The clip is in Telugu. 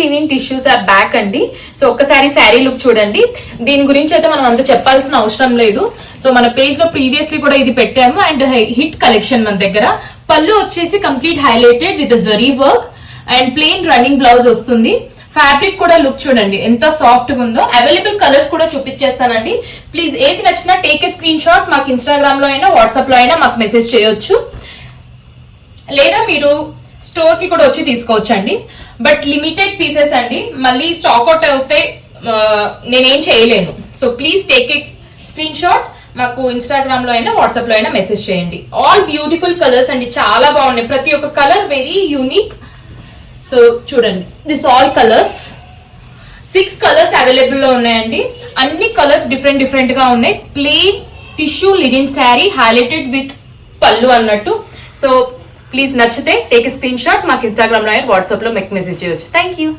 లినిన్ టిష్యూస్ ఆర్ బ్యాక్ అండి. సో ఒక్కసారి శారీ లుక్ చూడండి. దీని గురించి అయితే మనం అంత చెప్పాల్సిన అవసరం లేదు. సో మన పేజ్ లో ప్రీవియస్లీ కూడా ఇది పెట్టాము. అండ్ హిట్ కలెక్షన్ మన దగ్గర. పళ్ళు వచ్చేసి complete highlighted with zari work and plain running blouse వస్తుంది. ఫ్యాబ్రిక్ కూడా లుక్ చూడండి ఎంత సాఫ్ట్ గా ఉందో. అవైలబుల్ కలర్స్ కూడా చూపించేస్తానండి. ప్లీజ్ ఏది నచ్చినా టేక్ ఏ స్క్రీన్ షాట్. మాకు ఇన్స్టాగ్రామ్ లో అయినా వాట్సాప్ లో అయినా మాకు మెసేజ్ చేయొచ్చు, లేదా మీరు స్టోర్ కి కూడా వచ్చి తీసుకోవచ్చండి. బట్ లిమిటెడ్ పీసెస్ అండి, మళ్ళీ స్టాక్ అవుట్ అవుతే నేనేం చేయలేను. So please take a screen shot. మాకు ఇన్స్టాగ్రామ్ లో అయినా వాట్సాప్ లో అయినా మెసేజ్ చేయండి. ఆల్ బ్యూటిఫుల్ కలర్స్ అండి, చాలా బాగున్నాయి. ప్రతి ఒక్క కలర్ వెరీ యూనిక్. సో చూడండి, this all colours 6 colours available లో ఉన్నాయండి. అన్ని కలర్స్ డిఫరెంట్ డిఫరెంట్ గా ఉన్నాయి. Plain tissue linen sari highlighted with పళ్ళు అన్నట్టు. సో ప్లీజ్ నచ్చితే టేక్ స్క్రీన్ షాట్. మాకు ఇన్స్టాగ్రామ్ లో వాట్సాప్ లో మీకు మెసేజ్ చేయొచ్చు. Thank you.